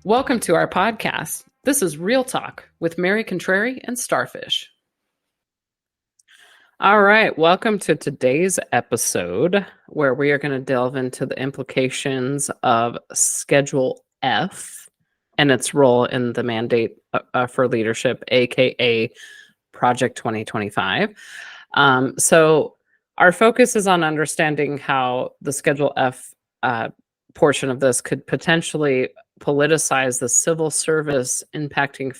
Welcome to our podcast. This is Real Talk with Mary Contrary and Starfish. All right, welcome to today's episode where we are going to delve into the implications of Schedule F and its role in the mandate for leadership, aka Project 2025. So our focus is on understanding how the Schedule F portion of this could potentially politicize the civil service, impacting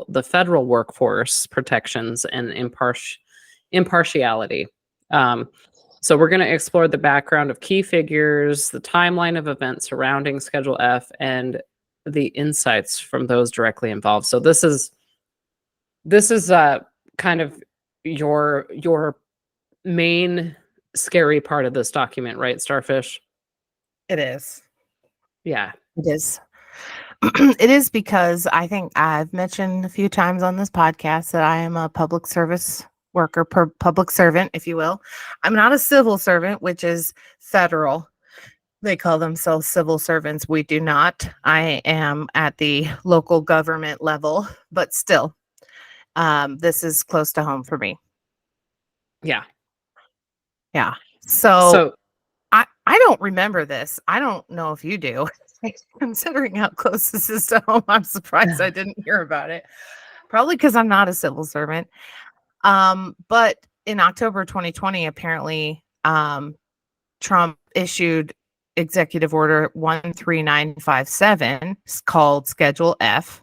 the federal workforce protections and impartiality. So we're going to explore the background of key figures, the timeline of events surrounding Schedule F, and the insights from those directly involved. So this is kind of your main scary part of this document, right, Starfish? It is. Yeah. It is. It is because I think I've mentioned a few times on this podcast that I am a public service worker, public servant, if you will. I'm not a civil servant, which is federal. They call themselves civil servants. We do not. I am at the local government level, but still, this is close to home for me. Yeah. Yeah. So I don't remember this. I don't know if you do. Considering how close this is to home, I'm surprised I didn't hear about it. Probably because I'm not a civil servant. But in October 2020, apparently, Trump issued Executive Order 13957, called Schedule F,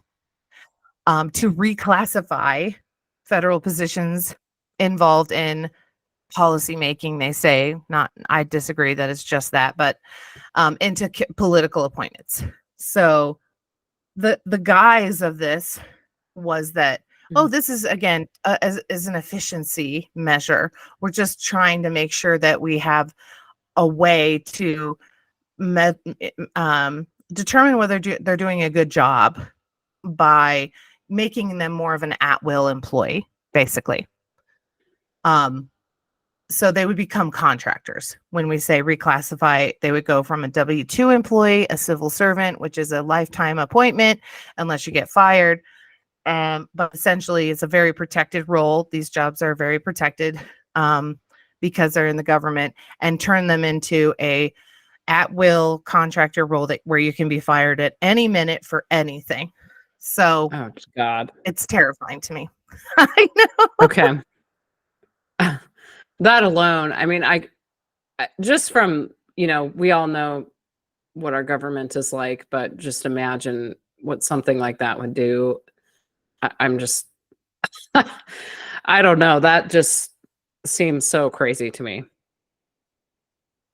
to reclassify federal positions involved in policy making. They say, not, I disagree that it's just that, but into political appointments. So the guise of this was that, this is again as an efficiency measure. We're just trying to make sure that we have a way to determine whether they're doing a good job by making them more of an at-will employee, basically. So they would become contractors. When we say reclassify, they would go from a W-2 employee, a civil servant, which is a lifetime appointment unless you get fired. But essentially, it's a very protected role. These jobs are very protected because they're in the government, and turn them into a at-will contractor role where you can be fired at any minute for anything. So, oh God, it's terrifying to me. I know. Okay. That alone, I mean, I just from, we all know what our government is like, but just imagine what something like that would do. I'm just, I don't know. That just seems so crazy to me.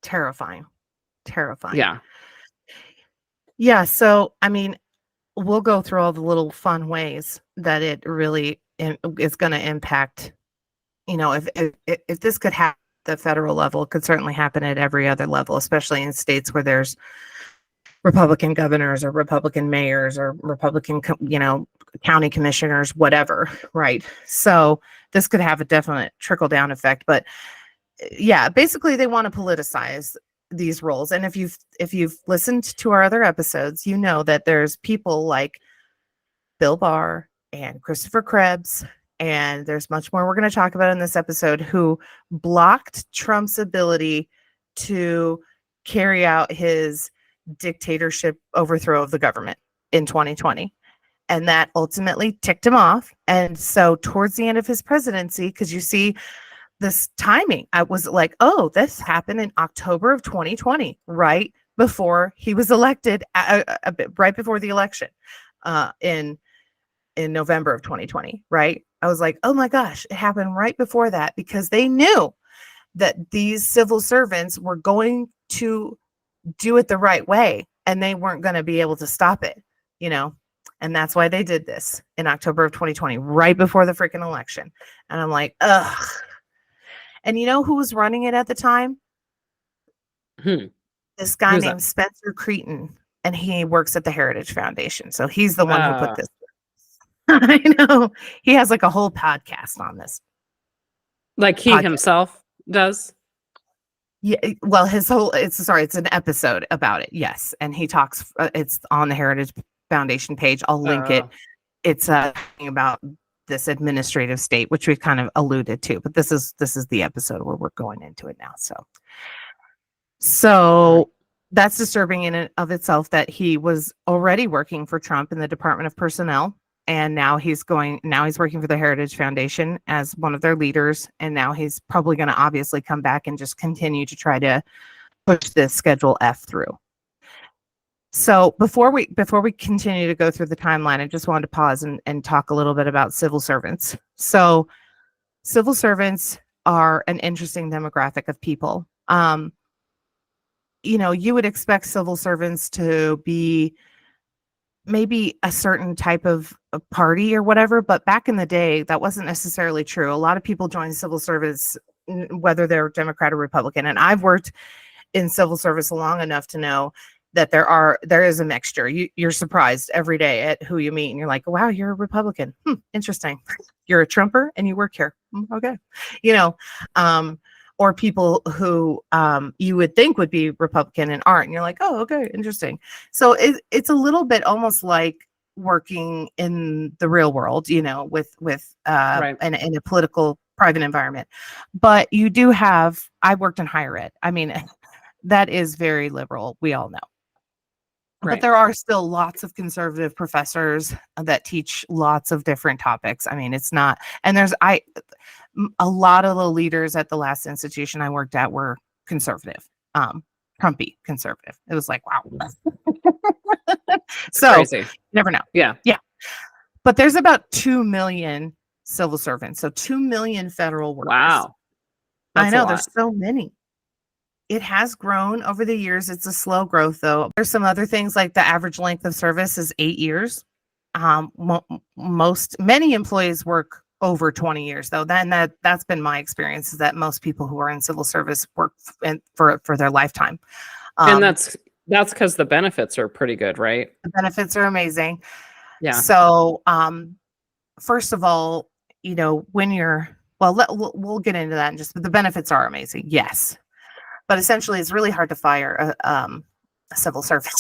Terrifying. Yeah. Yeah. So, I mean, we'll go through all the little fun ways that it really is going to impact. If this could happen at the federal level, it could certainly happen at every other level, especially in states where there's Republican governors or Republican mayors or Republican, county commissioners, whatever, right? So this could have a definite trickle-down effect. But yeah, basically they want to politicize these roles. And if you've listened to our other episodes, you know that there's people like Bill Barr and Christopher Krebs, and there's much more we're going to talk about in this episode, who blocked Trump's ability to carry out his dictatorship overthrow of the government in 2020. And that ultimately ticked him off. And so towards the end of his presidency, because you see this timing, I was like, oh, this happened in October of 2020, right before he was elected, right before the election in November of 2020, right? I was like, oh my gosh, it happened right before that, because they knew that these civil servants were going to do it the right way and they weren't going to be able to stop it, and that's why they did this in October of 2020, right before the freaking election. And I'm like, ugh. And you know who was running it at the time? This guy named Spencer Cretin, and he works at the Heritage Foundation. So he's the one who put this. I know. He has like a whole podcast on this. Like he himself does? Yeah, well, it's an episode about it, yes. And he talks, it's on the Heritage Foundation page. I'll link it. It's talking about this administrative state, which we've kind of alluded to, but this is the episode where we're going into it now. So that's disturbing in and of itself that he was already working for Trump in the Department of Personnel, and now he's working for the Heritage Foundation as one of their leaders, and now he's probably going to obviously come back and just continue to try to push this Schedule F through. So before we continue to go through the timeline, I just wanted to pause and talk a little bit about civil servants. So civil servants are an interesting demographic of people. You would expect civil servants to be maybe a certain type of a party or whatever, but back in the day, that wasn't necessarily true. A lot of people joined civil service, whether they're Democrat or Republican. And I've worked in civil service long enough to know that there is a mixture. You're surprised every day at who you meet, and you're like, wow, you're a Republican. Interesting. You're a Trumper and you work here. Okay. Or people who you would think would be Republican and aren't, and you're like, oh, okay, interesting. So it's a little bit almost like working in the real world, with Right. in a political private environment. But I worked in higher ed. I mean, that is very liberal. We all know. Right. But there are still lots of conservative professors that teach lots of different topics. I mean, it's not, and a lot of the leaders at the last institution I worked at were conservative, Trumpy conservative. It was like, wow. So Crazy. Never know. Yeah. But there's about 2 million civil servants. So 2 million federal workers. Wow. I know there's so many. It has grown over the years. It's a slow growth, though. There's some other things like the average length of service is 8 years. Many employees work over 20 years, though. That's been my experience, is that most people who are in civil service work for their lifetime. And that's because the benefits are pretty good, right? The benefits are amazing. Yeah. So, first of all, we'll get into that but the benefits are amazing. Yes. But essentially, it's really hard to fire a civil servant.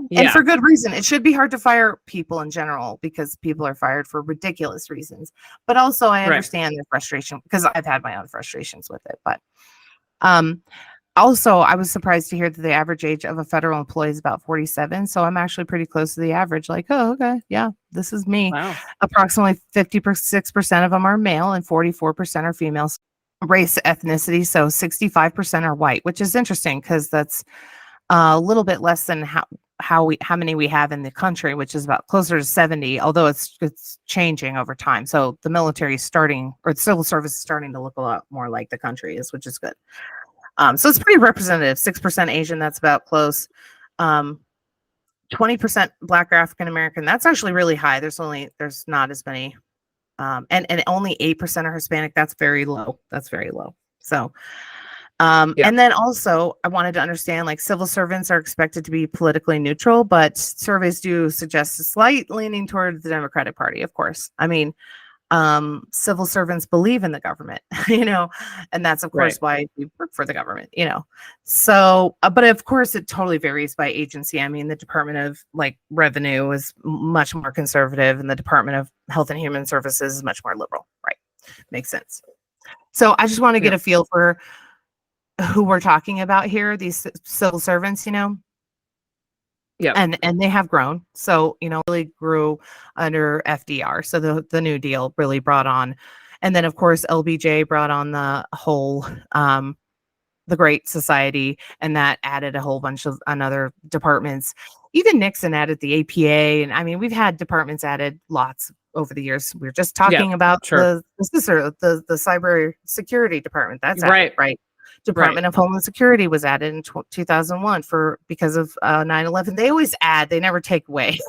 And for good reason. It should be hard to fire people in general, because people are fired for ridiculous reasons. But also, I understand their frustration, because I've had my own frustrations with it. But also, I was surprised to hear that the average age of a federal employee is about 47. So I'm actually pretty close to the average. Like, oh, okay, yeah, this is me. Wow. Approximately 56% of them are male and 44% are females. Race, ethnicity, so 65% are white, which is interesting because that's a little bit less than how many we have in the country, which is about closer to 70, although it's changing over time. So the military is starting, or the civil service is starting to look a lot more like the country is, which is good. So it's pretty representative. 6% Asian, that's about close. 20% Black or African American, that's actually really high. There's not as many. And only 8% are Hispanic. That's very low. So, and then also I wanted to understand, like, civil servants are expected to be politically neutral, but surveys do suggest a slight leaning toward the Democratic Party, of course. I mean, civil servants believe in the government, and that's of course why we work for the government, So, but of course it totally varies by agency. I mean, the Department of Revenue is much more conservative, and the Department of Health and Human Services is much more liberal. Right. Makes sense. So I just want to get a feel for who we're talking about here, these civil servants, Yeah. And they have grown. So, really grew under FDR. So the New Deal really brought on, and then of course LBJ brought on the whole the Great Society, and that added a whole bunch of other departments. Even Nixon added the APA, and I mean, we've had departments added lots over the years. We were just talking about the cyber security department. That's added, right? Department of Homeland Security was added in 2001 because of 9/11. They always add, they never take away.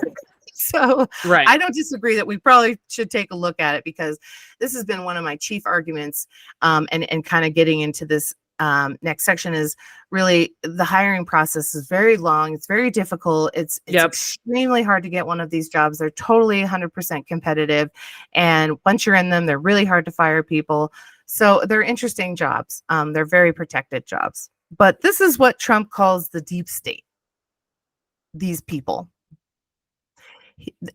So I don't disagree that we probably should take a look at it, because this has been one of my chief arguments, and kind of getting into this next section is really the hiring process is very long. It's very difficult. It's extremely hard to get one of these jobs. They're totally 100% competitive. And once you're in them, they're really hard to fire people. So they're interesting jobs. They're very protected jobs. But this is what Trump calls the deep state. These people.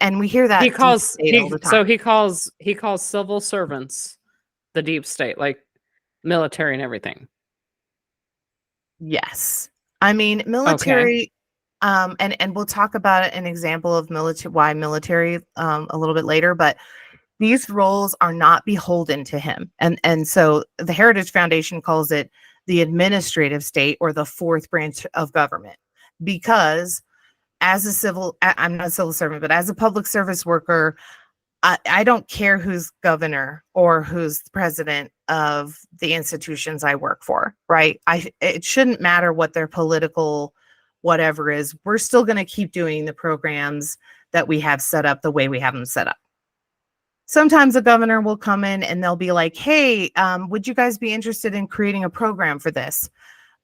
And we hear that He deep calls state all the time. so he calls civil servants the deep state, like military and everything. Yes. I mean, Okay. military, and we'll talk about an example of military a little bit later, but these roles are not beholden to him. And so the Heritage Foundation calls it the administrative state, or the fourth branch of government, because I'm not a civil servant, but as a public service worker, I don't care who's governor or who's president of the institutions I work for, right? It shouldn't matter what their political whatever is. We're still going to keep doing the programs that we have set up the way we have them set up. Sometimes a governor will come in and they'll be like, hey, would you guys be interested in creating a program for this?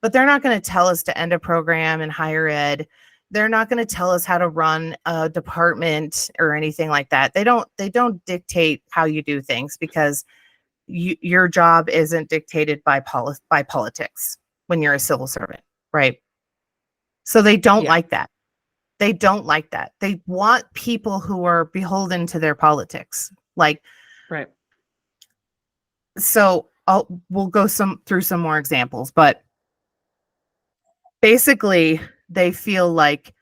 But they're not going to tell us to end a program in higher ed. They're not going to tell us how to run a department or anything like that. They don't dictate how you do things, because your job isn't dictated by politics when you're a civil servant, right? So they don't like that. They don't like that. They want people who are beholden to their politics. Like, right. So we'll go through some more examples, but basically they feel like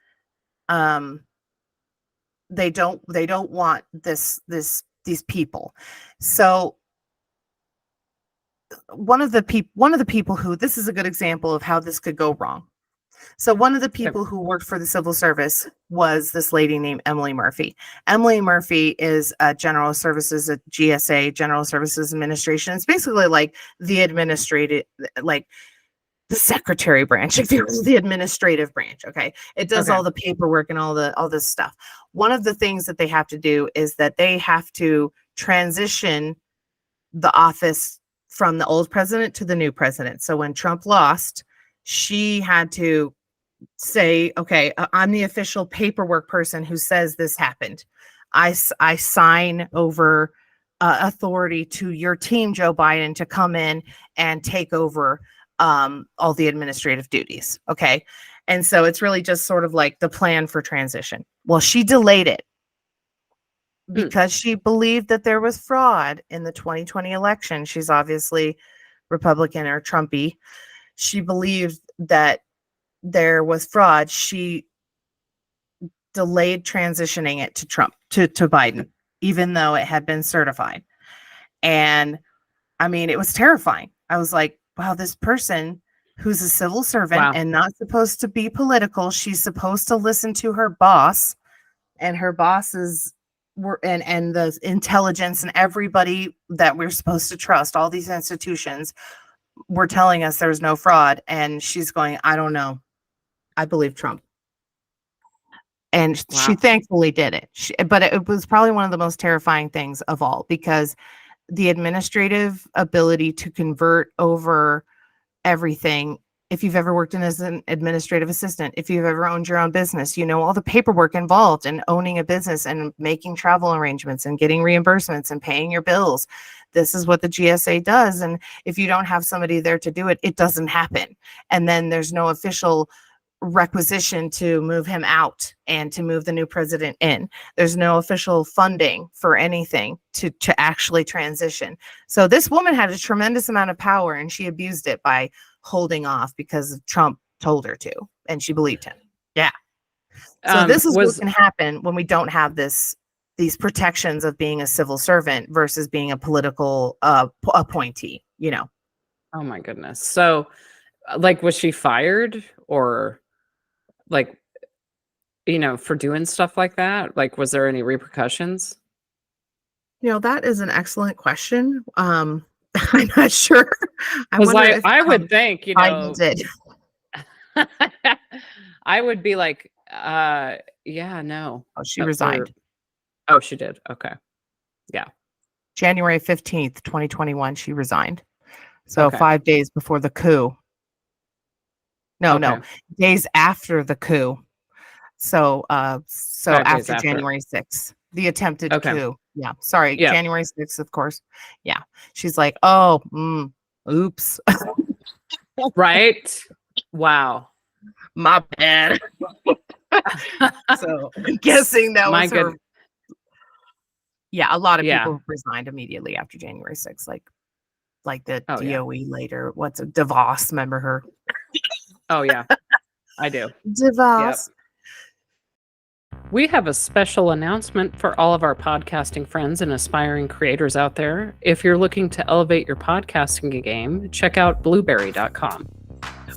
they don't want these people. So one of the people who, this is a good example of how this could go wrong. So one of the people who worked for the civil service was this lady named Emily Murphy. Emily Murphy is a general services at GSA, General Services Administration. It's basically like the administrative, like the secretary branch, if you will, the administrative branch. Okay. It does all the paperwork and all this stuff. One of the things that they have to do is that they have to transition the office from the old president to the new president. So when Trump lost, she had to say, okay, I'm the official paperwork person who says this happened. I sign over authority to your team, Joe Biden, to come in and take over all the administrative duties. Okay. And so it's really just sort of like the plan for transition. Well, she delayed it because she believed that there was fraud in the 2020 election. She's obviously Republican or Trumpy. She believed that there was fraud. She delayed transitioning it to Trump, to Biden, even though it had been certified. And I mean, it was terrifying. I was like, wow, this person who's a civil servant and not supposed to be political, she's supposed to listen to her boss, and her bosses were, and the intelligence and everybody that we're supposed to trust, all these institutions were telling us there's no fraud. And she's going, I don't know. I believe Trump. And she thankfully did it. But it was probably one of the most terrifying things of all, because the administrative ability to convert over everything. If you've ever worked as an administrative assistant, if you've ever owned your own business, you know all the paperwork involved in owning a business and making travel arrangements and getting reimbursements and paying your bills. This is what the GSA does. And if you don't have somebody there to do it, it doesn't happen. And then there's no official requisition to move him out and to move the new president in. There's no official funding for anything to actually transition. So this woman had a tremendous amount of power, and she abused it by holding off because Trump told her to, and she believed him. Yeah. So this is what can happen when we don't have these protections of being a civil servant versus being a political appointee, you know. Oh my goodness. So like, was she fired, or like, you know, for doing stuff like that? Like, was there any repercussions? You know, that is an excellent question. I'm not sure. I would think, you know, I would be like, yeah, no. Oh, she resigned. Oh, she did. Okay. Yeah. January 15th, 2021, she resigned. So 5 days before the coup. No, days after the coup. So after January 6th, the attempted coup. Yeah. Sorry. Yeah. January 6th, of course. Yeah. She's like, oh, oops. Right. Wow. My bad. So I'm guessing that My was her. good. Yeah, a lot of Yeah. people resigned immediately after January 6th, like the Oh, yeah. DOE later. What's it? DeVos, remember her? Oh, yeah. I do. Yep. DeVos. We have a special announcement for all of our podcasting friends and aspiring creators out there. If you're looking to elevate your podcasting game, check out blueberry.com.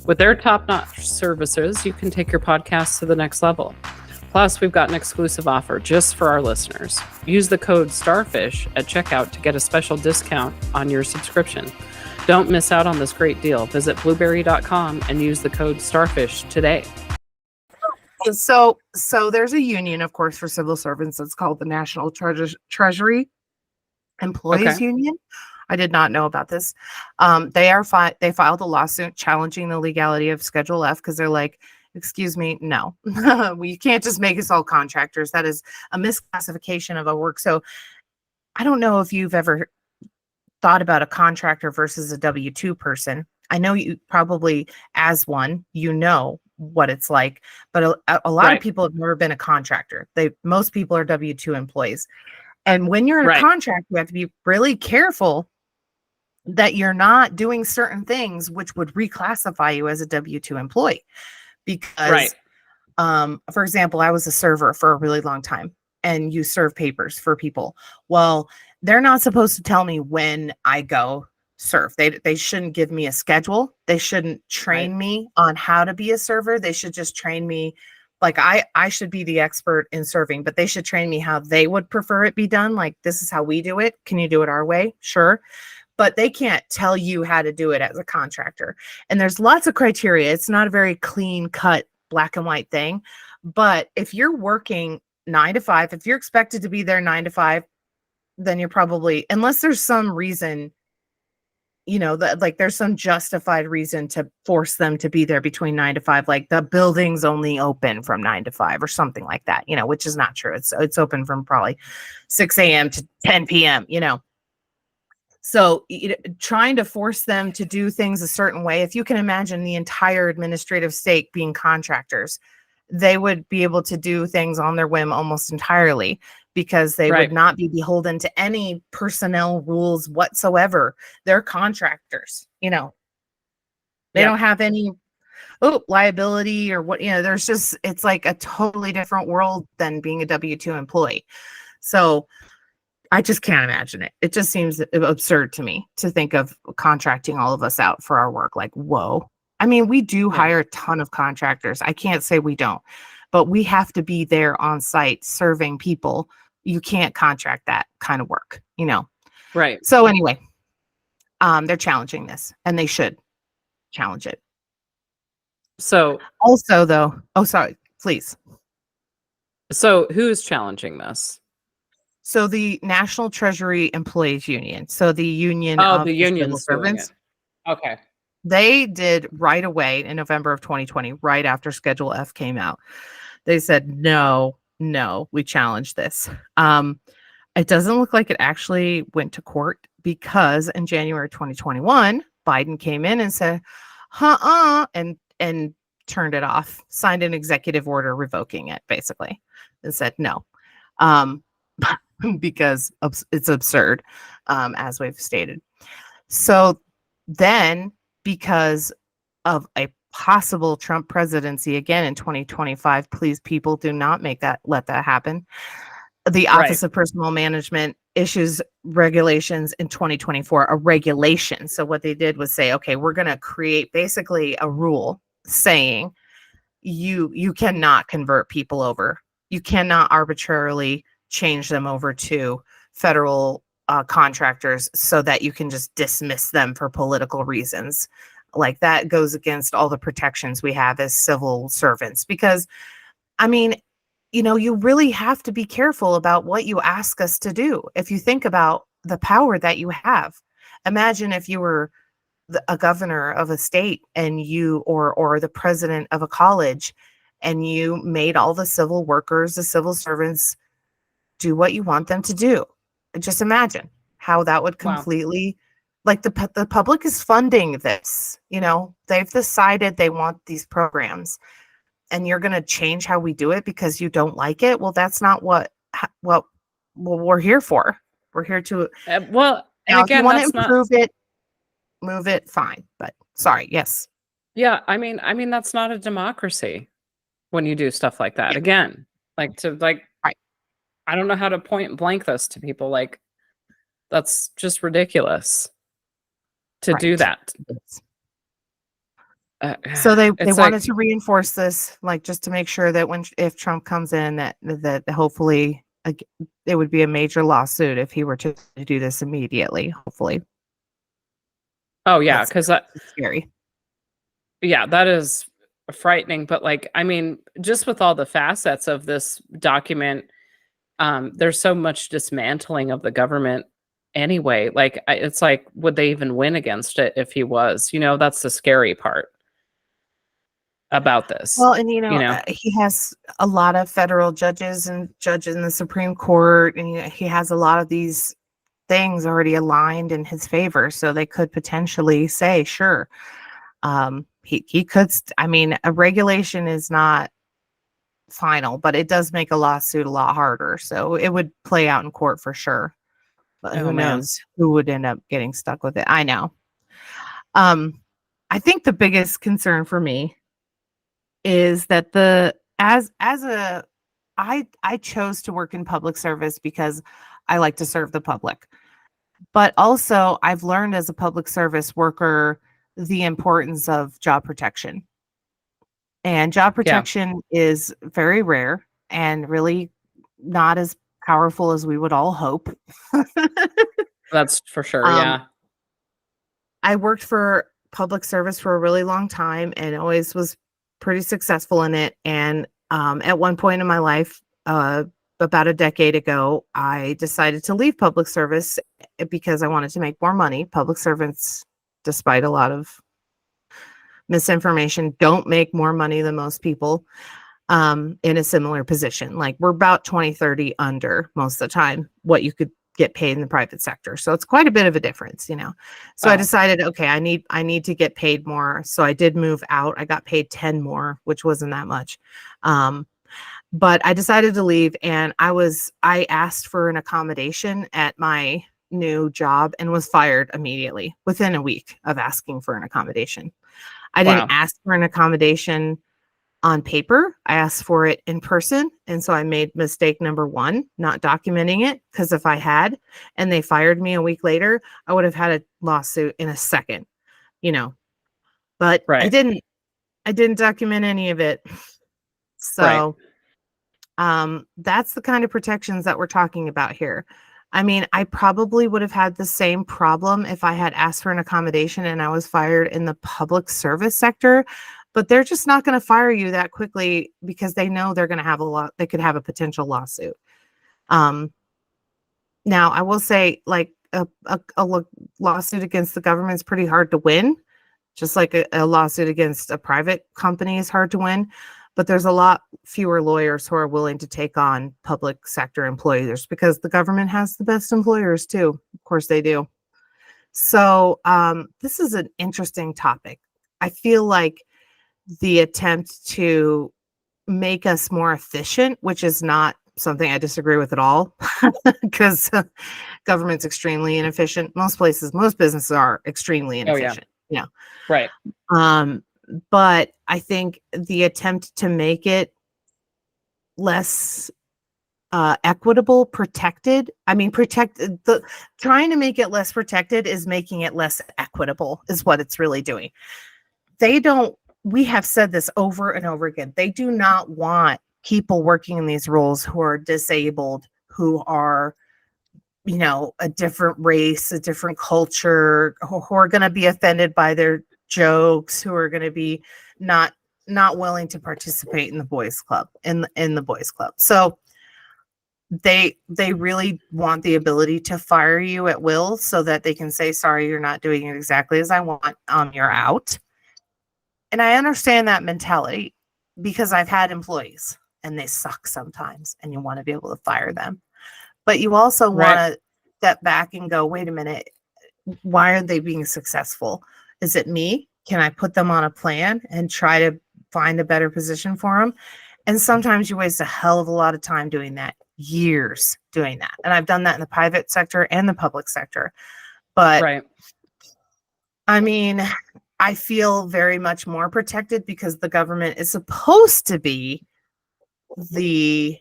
With their top-notch services, you can take your podcast to the next level. Plus, we've got an exclusive offer just for our listeners. Use the code STARFISH at checkout to get a special discount on your subscription. Don't miss out on this great deal. Visit blueberry.com and use the code STARFISH today. So there's a union, of course, for civil servants. It's called the National Treasury Employees Union. I did not know about this. They filed a lawsuit challenging the legality of Schedule F because they're like, excuse me, no, we can't just make us all contractors. That is a misclassification of a work. So I don't know if you've ever thought about a contractor versus a W-2 person. I know you probably, as one, you know what it's like, but a lot of people have never been a contractor. Most people are W-2 employees. And when you're in a contract, you have to be really careful that you're not doing certain things which would reclassify you as a W-2 employee. Because, for example, I was a server for a really long time, and you serve papers for people. Well, they're not supposed to tell me when I go serve. They shouldn't give me a schedule. They shouldn't train me on how to be a server. They should just train me. Like I should be the expert in serving, but they should train me how they would prefer it be done. Like, this is how we do it. Can you do it our way? Sure. But they can't tell you how to do it as a contractor. And there's lots of criteria. It's not a very clean cut black and white thing. But if you're working 9 to 5, if you're expected to be there 9 to 5, then you're probably, unless there's some reason, that like there's some justified reason to force them to be there between 9 to 5, like the building's only open from 9 to 5 or something like that, which is not true. It's open from probably 6 a.m. to 10 p.m., So trying to force them to do things a certain way, if you can imagine the entire administrative state being contractors, they would be able to do things on their whim almost entirely because they would not be beholden to any personnel rules whatsoever. They're contractors, they don't have any liability or what, there's just, it's like a totally different world than being a W-2 employee. So I just can't imagine it. It just seems absurd to me to think of contracting all of us out for our work. Like, whoa. I mean, we do hire a ton of contractors. I can't say we don't, but we have to be there on site serving people. You can't contract that kind of work, Right. So anyway, they're challenging this, and they should challenge it. So also, though, sorry, please. So who's challenging this? So the National Treasury Employees Union. So the union of the union's servants. Okay. They did right away in November of 2020, right after Schedule F came out. They said, no, we challenged this. It doesn't look like it actually went to court because in January 2021, Biden came in and said, and turned it off, signed an executive order revoking it, basically, and said no. Because it's absurd, as we've stated. So then, because of a possible Trump presidency again in 2025, please, people, do not let that happen. The Office of Personnel Management issues regulations in 2024, a regulation. So what they did was say, okay, we're going to create basically a rule saying you cannot convert people over. You cannot arbitrarily change them over to federal contractors so that you can just dismiss them for political reasons. Like, that goes against all the protections we have as civil servants, because I mean, you really have to be careful about what you ask us to do. If you think about the power that you have, imagine if you were a governor of a state and or the president of a college, and you made all the civil workers, the civil servants, do what you want them to do. Just imagine how that would completely, like, the public is funding this, they've decided they want these programs. and you're going to change how we do it because you don't like it. Well, that's not what we're here for. We're here to, well, and now, if you again, want to that's not. improve it, move it, fine. But sorry, yes. Yeah, I mean, that's not a democracy when you do stuff like that. Yeah. Again, like to like, Right. I don't know how to point blank this to people. Like, that's just ridiculous to do Right. that. So they It's wanted like, to reinforce this, like, just to make sure that if Trump comes in, that hopefully it would be a major lawsuit if he were to do this immediately. Hopefully, oh yeah, that's because scary. yeah, that is frightening. But like, I mean, just with all the facets of this document, there's so much dismantling of the government anyway. Like, it's like, would they even win against it if he was? That's the scary part about this. Well, and he has a lot of federal judges and judges in the Supreme Court, and he has a lot of these things already aligned in his favor, so they could potentially say, sure, he could. I mean, a regulation is not final, but it does make a lawsuit a lot harder, so it would play out in court for sure. But Oh, who man. knows who would end up getting stuck with it? I know. I think the biggest concern for me is that I chose to work in public service because I like to serve the public. But also I've learned as a public service worker the importance of job protection. And job protection is very rare and really not as powerful as we would all hope. That's for sure. Yeah. I worked for public service for a really long time and always was pretty successful in it. And at one point in my life, about a decade ago, I decided to leave public service because I wanted to make more money. Public servants, despite a lot of misinformation, don't make more money than most people in a similar position. Like, we're about 20, 30 under most of the time what you could get paid in the private sector. So it's quite a bit of a difference, So I decided, okay, I need to get paid more. So I did move out. I got paid 10 more, which wasn't that much. But I decided to leave, and I asked for an accommodation at my new job and was fired immediately within a week of asking for an accommodation. I didn't ask for an accommodation on paper. I asked for it in person. And so I made mistake number one, not documenting it, because if I had and they fired me a week later, I would have had a lawsuit in a second, but I didn't document any of it. So that's the kind of protections that we're talking about here. I mean, I probably would have had the same problem if I had asked for an accommodation and I was fired in the public service sector, but they're just not going to fire you that quickly because they know they're going to have they could have a potential lawsuit. Now I will say, like, a lawsuit against the government is pretty hard to win, just like a lawsuit against a private company is hard to win. But there's a lot fewer lawyers who are willing to take on public sector employers because the government has the best employers too. Of course they do. So this is an interesting topic. I feel like the attempt to make us more efficient, which is not something I disagree with at all, because government's extremely inefficient. Most businesses are extremely inefficient. Right. But I think the attempt to make it less equitable, protected. I mean, trying to make it less protected is making it less equitable, is what it's really doing. We have said this over and over again. They do not want people working in these roles who are disabled, who are, a different race, a different culture, who are going to be offended by their jokes, who are going to be not willing to participate in the boys club, in the boys club. So they really want the ability to fire you at will so that they can say, sorry, you're not doing it exactly as I want. You're out. And I understand that mentality because I've had employees and they suck sometimes and you want to be able to fire them. But you also want to step back and go, wait a minute, why are they being successful? Is it me? Can I put them on a plan and try to find a better position for them. And sometimes you waste a hell of a lot of time doing that, years doing that. And I've done that in the private sector and the public sector. But Right. I mean, I feel very much more protected because the government is supposed to be the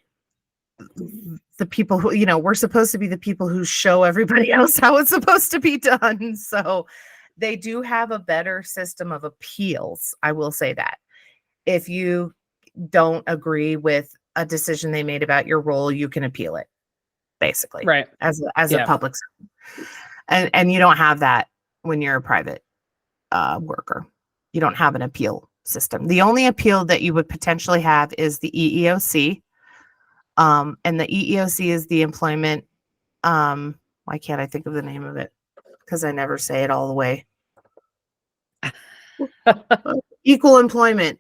people who, you know, we're supposed to be the people who show everybody else how it's supposed to be done. So they do have a better system of appeals. I will say that. If you don't agree with a decision they made about your role, you can appeal it, basically, Right. as a Yeah. public servant. And you don't have that when you're a private worker. You don't have an appeal system. The only appeal that you would potentially have is the EEOC. And the EEOC is the employment. Why can't I think of the name of it? Because I never say it all the way. Equal employment.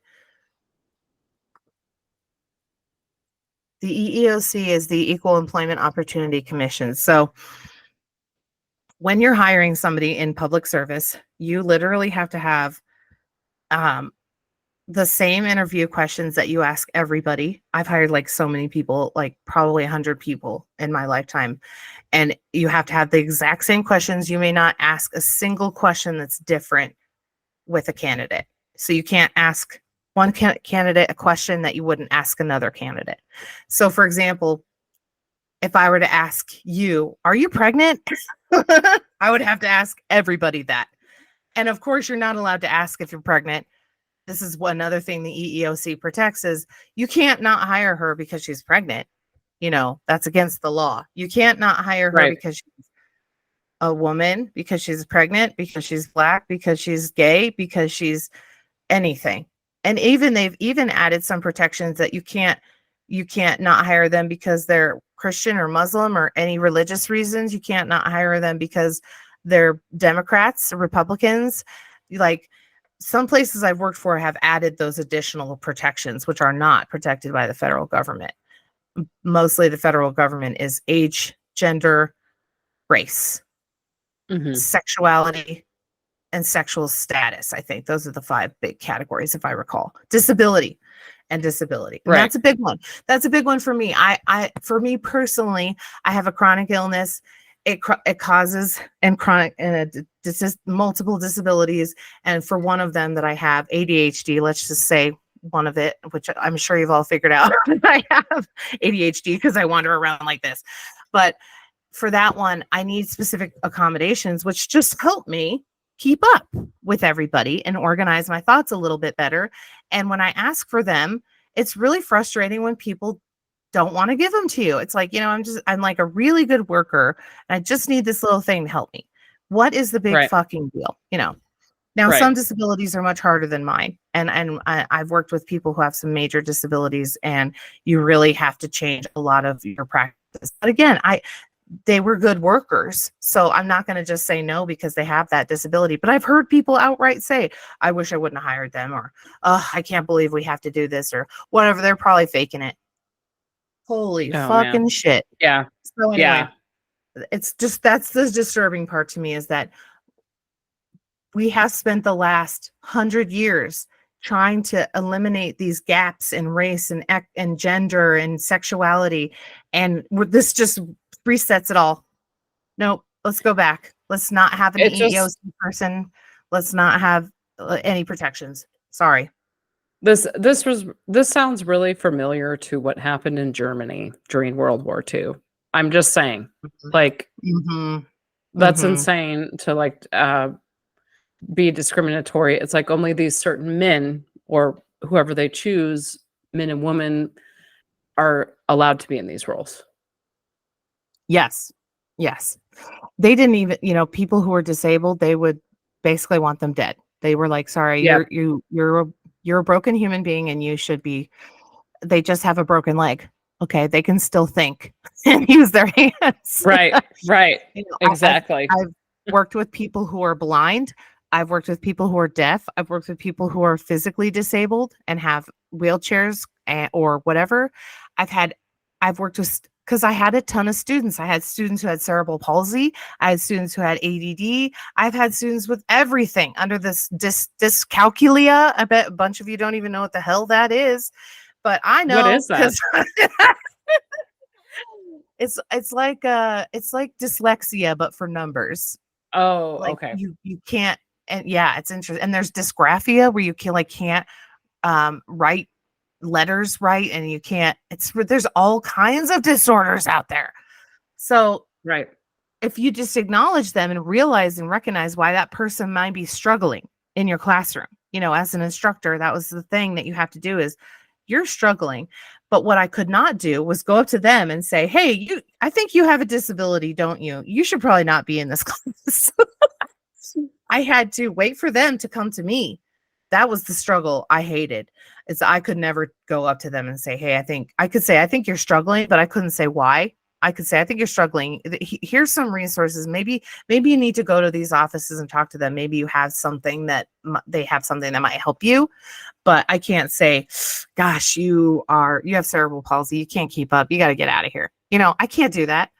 The EEOC is the Equal Employment Opportunity Commission. So when you're hiring somebody in public service, you literally have to have the same interview questions that you ask everybody. I've hired like so many people, like probably 100 people in my lifetime. And you have to have the exact same questions. You may not ask a single question that's different with a candidate. So you can't ask one candidate a question that you wouldn't ask another candidate. So for example, if I were to ask you, are you pregnant? I would have to ask everybody that. And of course, you're not allowed to ask if you're pregnant. This is another thing the EEOC protects is you can't not hire her because she's pregnant. You know, that's against the law. You can't not hire her Right. because she's a woman, because she's pregnant, because she's Black, because she's gay, because she's anything. And they've even added some protections that you can't not hire them because they're Christian or Muslim or any religious reasons. You can't not hire them because they're Democrats or Republicans. Like some places I've worked for have added those additional protections, which are not protected by the federal government. Mostly the federal government is age, gender, race, sexuality, and sexual status. I think those are the 5 big categories, if I recall. Disability. And Right. that's a big one. That's a big one for me. For me personally, I have a chronic illness. It causes multiple disabilities. And for one of them that I have, ADHD, let's just say one of it, which I'm sure you've all figured out. I have ADHD because I wander around like this. But for that one, I need specific accommodations, which just help me keep up with everybody and organize my thoughts a little bit better. And when I ask for them, it's really frustrating when people don't want to give them to you. It's like, you know, I'm like a really good worker and I just need this little thing to help me. What is the big fucking deal? You know, now some disabilities are much harder than mine. And I've worked with people who have some major disabilities and you really have to change a lot of your practice. But again, they were good workers. So I'm not going to just say no because they have that disability. But I've heard people outright say, I wish I wouldn't have hired them, or, I can't believe we have to do this, or whatever. They're probably faking it. Holy fucking shit. Yeah. So anyway, it's just, that's the disturbing part to me is that we have spent the last 100 years trying to eliminate these gaps in race and gender and sexuality. And this just resets it all. Nope. Let's go back. Let's not have an EEOC person. Let's not have any protections. Sorry. This sounds really familiar to what happened in Germany during World War II. I'm just saying, like, that's insane to like be discriminatory. It's like only these certain men or whoever they choose, men and women, are allowed to be in these roles. Yes. They didn't even, you know, people who are disabled, they would basically want them dead. They were like, sorry, you're a broken human being and you should be, they just have a broken leg. Okay. They can still think and use their hands. Right. You know, Exactly. I've worked with people who are blind. I've worked with people who are deaf. I've worked with people who are physically disabled and have wheelchairs or whatever. I've worked with because I had a ton of students. I had students who had cerebral palsy. I had students who had ADD. I've had students with everything under this dyscalculia. I bet a bunch of you don't even know what the hell that is, but I What know is that? because it's like dyslexia, but for numbers. Oh, Like okay. you can't, and yeah, it's interesting. And there's dysgraphia where you can't write letters right, and you can't. There's all kinds of disorders out there. So Right. if you just acknowledge them and realize and recognize why that person might be struggling in your classroom, as an instructor, that was the thing that you have to do is you're struggling. But what I could not do was go up to them and say, hey, I think you have a disability, don't you? You should probably not be in this class. I had to wait for them to come to me. That was the struggle I hated. Is I could never go up to them and say, hey, I could say, I think you're struggling, but I couldn't say why. I could say, I think you're struggling. Here's some resources. Maybe you need to go to these offices and talk to them. Maybe you have something that they have something that might help you. But I can't say, gosh, you have cerebral palsy. You can't keep up. You got to get out of here. I can't do that.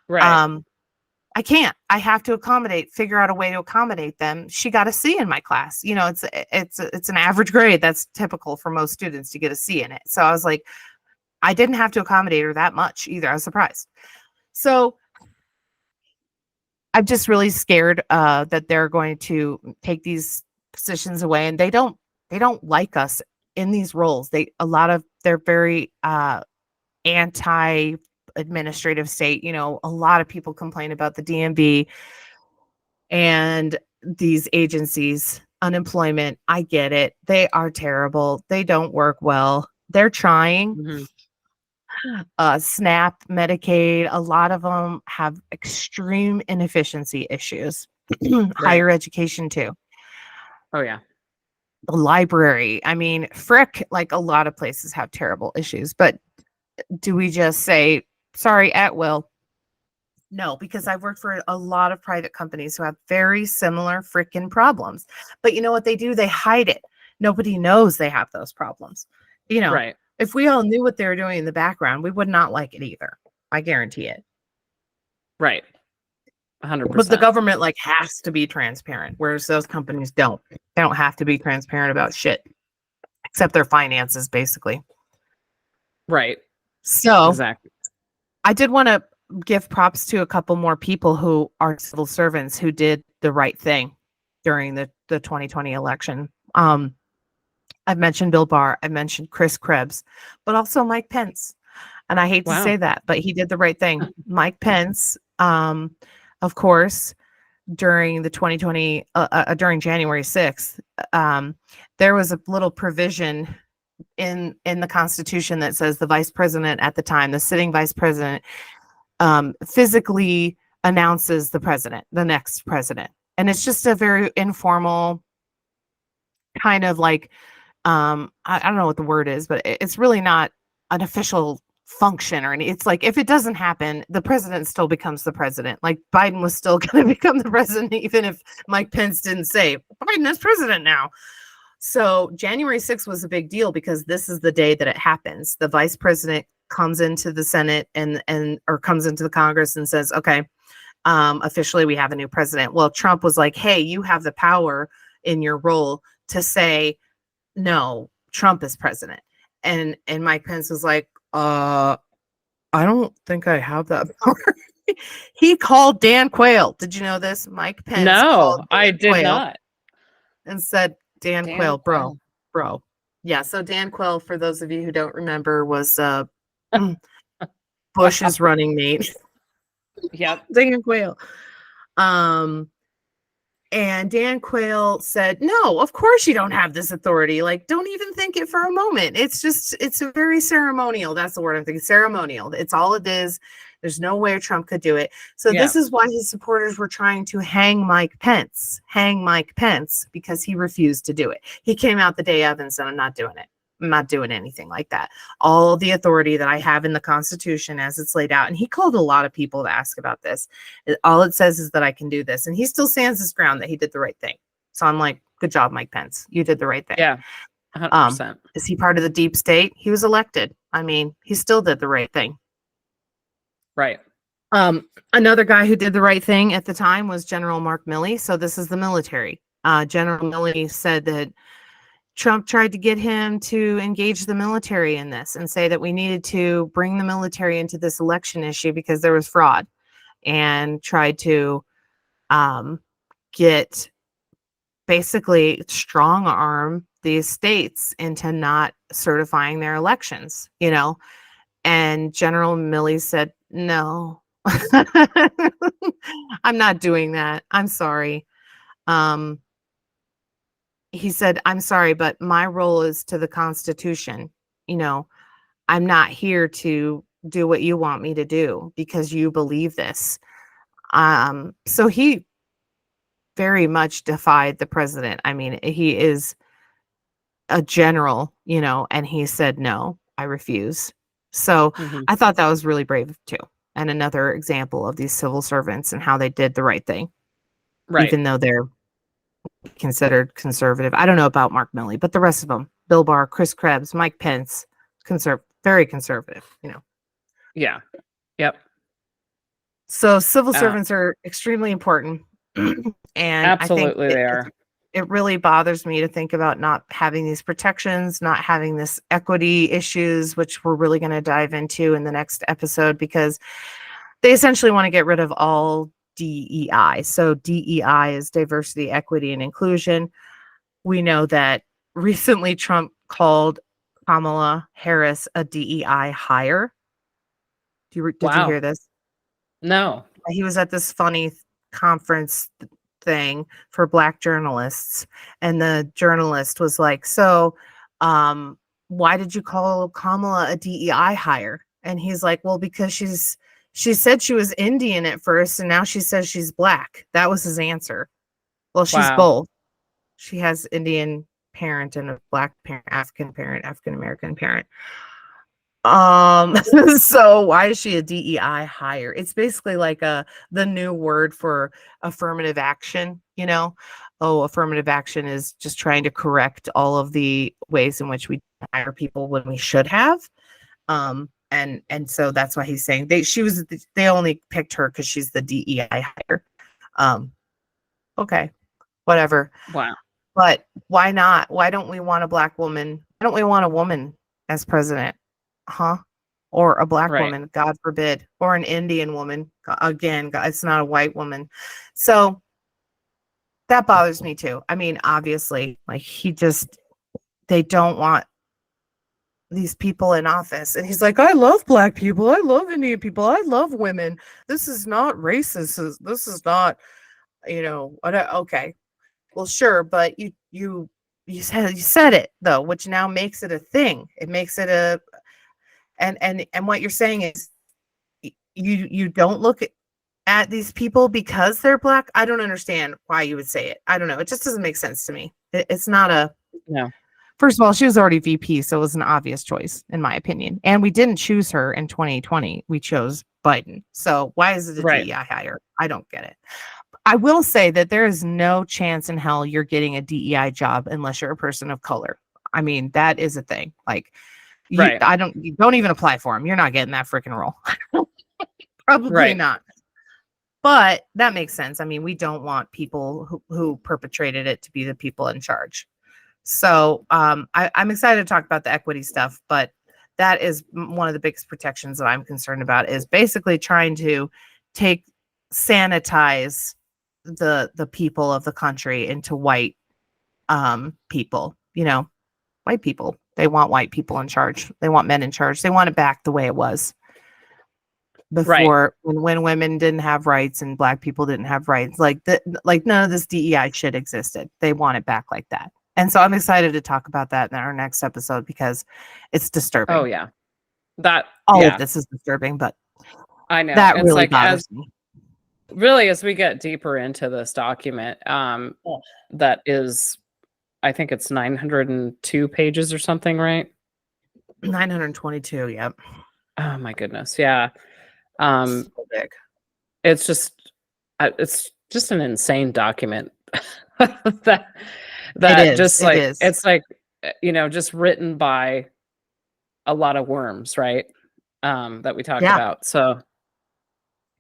Right. I can't. I have to figure out a way to accommodate them. She got a C in my class. It's an average grade. That's typical for most students to get a C in it. So I was like, I didn't have to accommodate her that much either. I was surprised. So I'm just really scared that they're going to take these positions away, and they don't like us in these roles. They're very anti administrative state. A lot of people complain about the DMV and these agencies. Unemployment, I get it. They are terrible. They don't work well. They're trying. Mm-hmm. SNAP, Medicaid, a lot of them have extreme inefficiency issues. Higher education too. Oh yeah. The library. I mean, frick, like a lot of places have terrible issues, but do we just say, sorry, at will? No, because I've worked for a lot of private companies who have very similar frickin' problems. But you know what they do? They hide it. Nobody knows they have those problems. Right. If we all knew what they were doing in the background, we would not like it either. I guarantee it. Right. 100%. But the government has to be transparent, whereas those companies don't. They don't have to be transparent about shit, except their finances, basically. Right. So exactly. I did want to give props to a couple more people who are civil servants who did the right thing during the 2020 election. I've mentioned Bill Barr, I mentioned Chris Krebs, but also Mike Pence. And I hate to say that, but he did the right thing. Mike Pence, of course, during the 2020, during January 6th, there was a little provision in the Constitution that says the vice president at the time, the sitting vice president, physically announces the next president. And it's just a very informal kind of like, I don't know what the word is, but it's really not an official function or anything. It's like, if it doesn't happen, the president still becomes the president. Like Biden was still going to become the president, even if Mike Pence didn't say Biden is president now. So January 6th was a big deal because this is the day that it happens. The vice president comes into the Senate or comes into the Congress and says, okay, officially we have a new president. Well, Trump was like, hey, you have the power in your role to say, no, Trump is president. And Mike Pence was like, I don't think I have that power. He called Dan Quayle. Did you know this? Mike Pence. No, I did not. And said, Dan Quayle, bro. Yeah. So Dan Quayle, for those of you who don't remember, was Bush's running mate. Yep. Dan Quayle. And Dan Quayle said, no, of course you don't have this authority. Like, don't even think it for a moment. It's a very ceremonial. That's the word I'm thinking. Ceremonial. It's all it is. There's no way Trump could do it. So this is why his supporters were trying to hang Mike Pence, because he refused to do it. He came out the day of and said, I'm not doing it. I'm not doing anything like that. All the authority that I have in the Constitution as it's laid out. And he called a lot of people to ask about this. All it says is that I can do this. And he still stands his ground that he did the right thing. So I'm like, good job, Mike Pence. You did the right thing. Yeah. 100%. Is he part of the deep state? He was elected. I mean, he still did the right thing. Right. Another guy who did the right thing at the time was General Mark Milley. So this is the military. General Milley said that Trump tried to get him to engage the military in this and say that we needed to bring the military into this election issue because there was fraud, and tried to get basically strong arm these states into not certifying their elections, and General Milley said, no, I'm not doing that. I'm sorry. He said, I'm sorry, but my role is to the Constitution. I'm not here to do what you want me to do because you believe this. So he very much defied the president. I mean, he is a general, and he said, no, I refuse. So I thought that was really brave too. And another example of these civil servants and how they did the right thing, Right. even though they're considered conservative. I don't know about Mark Milley, but the rest of them, Bill Barr, Chris Krebs, Mike Pence, very conservative, Yeah. Yep. So civil servants are extremely important. And Absolutely, I think they are. it really bothers me to think about not having these protections, not having this equity issues, which we're really going to dive into in the next episode, because they essentially want to get rid of all DEI. So DEI is diversity, equity, and inclusion. We know that recently Trump called Kamala Harris a DEI hire. Did you hear this? No. He was at this funny conference thing for Black journalists, and the journalist was like, so why did you call Kamala a DEI hire? And he's like, well, because she said she was Indian at first, and now she says she's Black. That was his answer. Well, she's both. She has Indian parent and a Black parent, African parent, African American parent. So why is she a DEI hire? It's basically like the new word for affirmative action, affirmative action is just trying to correct all of the ways in which we hire people when we should have. And so that's why he's saying they only picked her because she's the DEI hire. Okay, whatever. Wow. But why not? Why don't we want a Black woman? Why don't we want a woman as president? Or a Black woman, God forbid, or an Indian woman. Again, it's not a white woman. So that bothers me too. I mean, obviously, like they don't want these people in office. And he's like, I love Black people. I love Indian people. I love women. This is not racist. This is not, okay. Well, sure. But you said it though, which now makes it a thing. It makes it and what you're saying is you don't look at these people because they're Black. I don't understand why you would say it. I don't know. It just doesn't make sense to me. It's not no. First of all, she was already VP, so it was an obvious choice, in my opinion. And we didn't choose her in 2020. We chose Biden. So why is it a DEI hire? I don't get it. I will say that there is no chance in hell you're getting a DEI job unless you're a person of color. I mean, that is a thing. Like, you don't even apply for them. You're not getting that freaking role. Probably not. But that makes sense. I mean, we don't want people who perpetrated it to be the people in charge. So I'm excited to talk about the equity stuff, but that is one of the biggest protections that I'm concerned about, is basically trying to sanitize the people of the country into white people. White people. They want white people in charge. They want men in charge. They want it back the way it was before, when women didn't have rights and Black people didn't have rights. Like none of this DEI shit existed. They want it back like that. And so I'm excited to talk about that in our next episode because it's disturbing. Oh yeah. All of this is disturbing, but I know that it's really like bothers me. Really, as we get deeper into this document, that is, I think it's 902 pages or something, right? 922. Yep. Oh my goodness. Yeah. So big. It's just an insane document that just like, it's like, just written by a lot of worms, right? That we talked about. So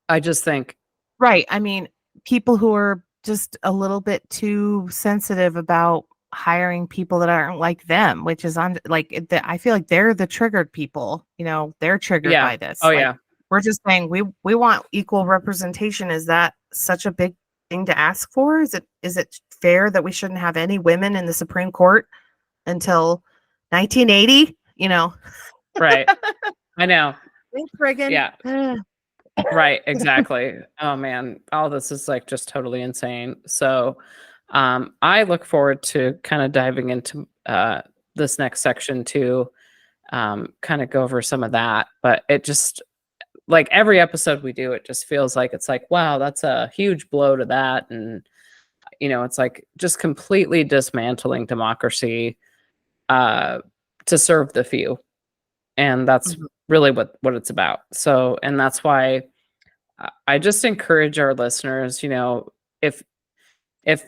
I just think, Right. I mean, people who are just a little bit too sensitive about hiring people that aren't like them, which is on like I feel like they're the triggered people. They're triggered yeah. by this. Oh, Like yeah. we're just saying we want equal representation. Is that such a big thing to ask for? Is it fair that we shouldn't have any women in the Supreme Court until 1980? Right. I know. Thanks, Reagan. Yeah. Right. Exactly. Oh, man. All this is like just totally insane. So I look forward to kind of diving into this next section to kind of go over some of that. But it just, like every episode we do, it just feels like it's like, wow, that's a huge blow to that. And, it's like just completely dismantling democracy to serve the few. And that's Mhm. really what it's about. So, and that's why I just encourage our listeners, if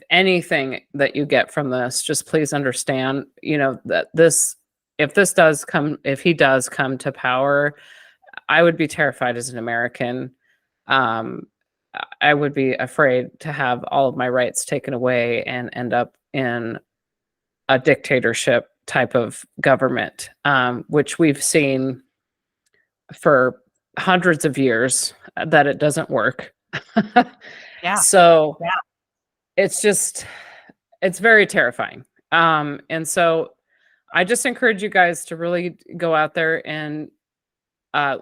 anything that you get from this, just please understand, that if he does come to power, I would be terrified as an American. Um, I would be afraid to have all of my rights taken away and end up in a dictatorship type of government, which we've seen for hundreds of years that it doesn't work. Yeah. So Yeah. it's very terrifying. And so I just encourage you guys to really go out there and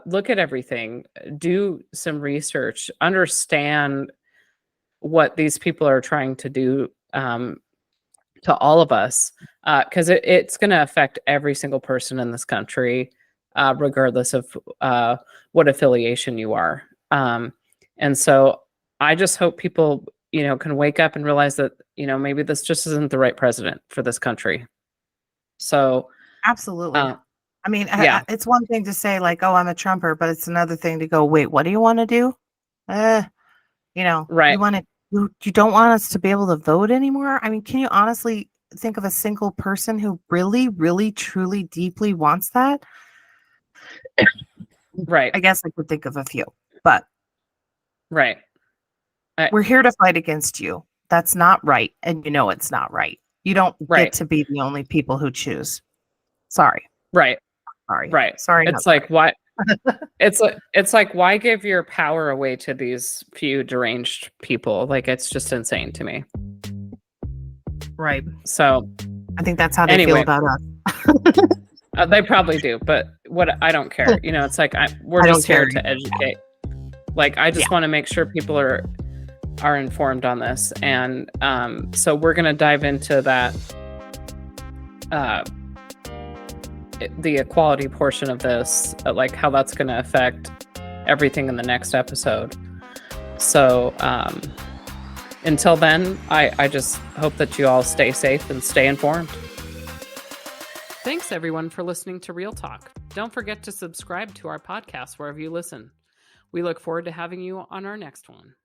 look at everything, do some research, understand what these people are trying to do to all of us, because it's going to affect every single person in this country, regardless of what affiliation you are. And so I just hope people, can wake up and realize that, maybe this just isn't the right president for this country. So, Absolutely. I mean, yeah, it's one thing to say like, "Oh, I'm a Trumper," but it's another thing to go, "Wait, what do you want to do?" Uh, right, you want to you don't want us to be able to vote anymore? I mean, can you honestly think of a single person who really, really, truly, deeply wants that? right, I guess I could think of a few, but right, we're here to fight against you. That's not right, and it's not right. You don't get right, to be the only people who choose. Sorry. right, Sorry. right. Sorry, not It's like, sorry. why? It's like why give your power away to these few deranged people? Like, it's just insane to me. Right. So I think that's how they feel anyway, about us. they probably do, but I don't care. It's like we're I don't just here care. to educate. Like, I Yeah. just want to make sure people are informed on this, and so we're gonna dive into that, the equality portion of this, like how that's gonna affect everything in the next episode. So until then, I just hope that you all stay safe and stay informed. Thanks, everyone, for listening to Real Talk. Don't forget to subscribe to our podcast wherever you listen. We look forward to having you on our next one.